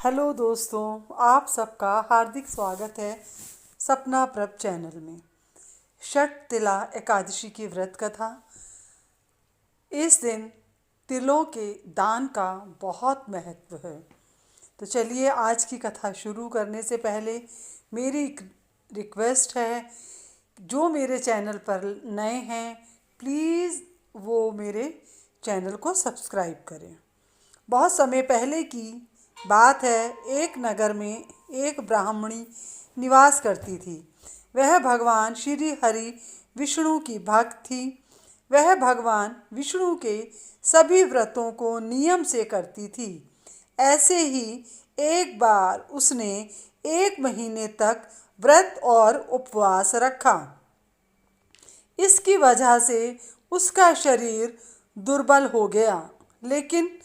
Hello दोस्तों, आप सबका हार्दिक स्वागत है सपना प्रभ चैनल में। षट तिला एकादशी की व्रत कथा। इस दिन तिलों के दान का बहुत महत्व है। तो चलिए, आज की कथा शुरू करने से पहले मेरी एक रिक्वेस्ट है, जो मेरे चैनल पर नए हैं प्लीज़ वो मेरे चैनल को सब्सक्राइब करें। बहुत समय पहले की बात है, एक नगर में एक ब्राह्मणी निवास करती थी। वह भगवान श्री हरि विष्णु की भक्त थी। वह भगवान विष्णु के सभी व्रतों को नियम से करती थी। ऐसे ही एक बार उसने 1 महीने तक व्रत और उपवास रखा। इसकी वजह से उसका शरीर दुर्बल हो गया, लेकिन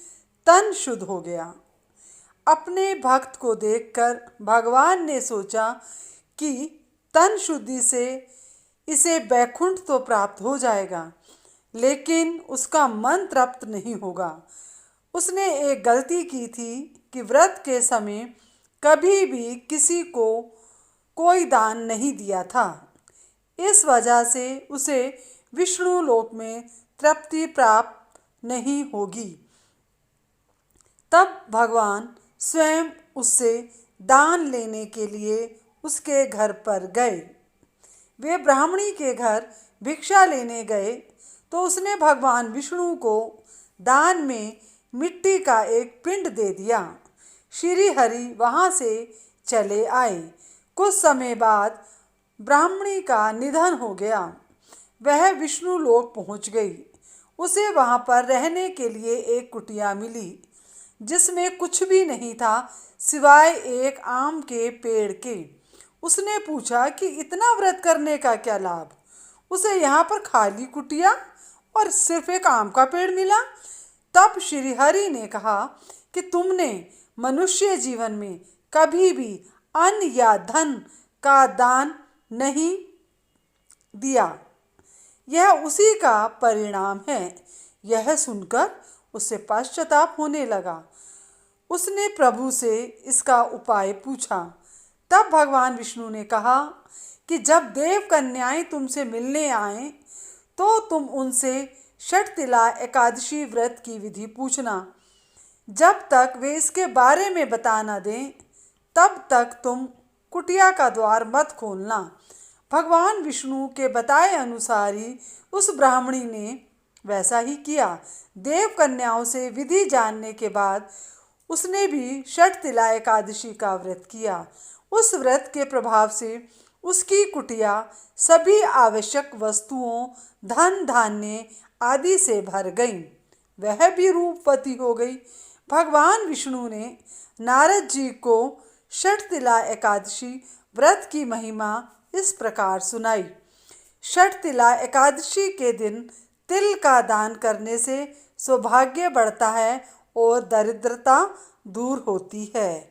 तन शुद्ध हो गया। अपने भक्त को देखकर भगवान ने सोचा कि तन शुद्धि से इसे बैकुंठ तो प्राप्त हो जाएगा, लेकिन उसका मन तृप्त नहीं होगा। उसने एक गलती की थी कि व्रत के समय कभी भी किसी को कोई दान नहीं दिया था। इस वजह से उसे विष्णु लोक में तृप्ति प्राप्त नहीं होगी। तब भगवान स्वयं उससे दान लेने के लिए उसके घर पर गए। वे ब्राह्मणी के घर भिक्षा लेने गए तो उसने भगवान विष्णु को दान में मिट्टी का एक पिंड दे दिया। श्री हरि वहाँ से चले आए। कुछ समय बाद ब्राह्मणी का निधन हो गया। वह विष्णु लोक पहुँच गई। उसे वहाँ पर रहने के लिए एक कुटिया मिली, जिसमें कुछ भी नहीं था सिवाय एक आम के पेड़ के। उसने पूछा कि इतना व्रत करने का क्या लाभ। उसे यहाँ पर खाली कुटिया और सिर्फ एक आम का पेड़ मिला। तब श्री हरि ने कहा कि तुमने मनुष्य जीवन में कभी भी अन्न या धन का दान नहीं दिया, यह उसी का परिणाम है। यह सुनकर उसे पश्चाताप होने लगा। उसने प्रभु से इसका उपाय पूछा। तब भगवान विष्णु ने कहा कि जब देव कन्याएं तुमसे मिलने आए तो तुम उनसे षट तिला एकादशी व्रत की विधि पूछना। जब तक वे इसके बारे में बता न दें, तब तक तुम कुटिया का द्वार मत खोलना। भगवान विष्णु के बताए अनुसार ही उस ब्राह्मणी ने वैसा ही किया। देव कन्याओं से विधि जानने के बाद उसने भी षट तिला एकादशी का व्रत किया। उस व्रत के प्रभाव से उसकी कुटिया सभी आवश्यक वस्तुओं, धन धान्य आदि से भर गई। वह भी रूपवती हो गई। भगवान विष्णु ने नारद जी को षट तिला एकादशी व्रत की महिमा इस प्रकार सुनाई। षट तिला एकादशी के दिन तिल का दान करने से सौभाग्य बढ़ता है और दरिद्रता दूर होती है।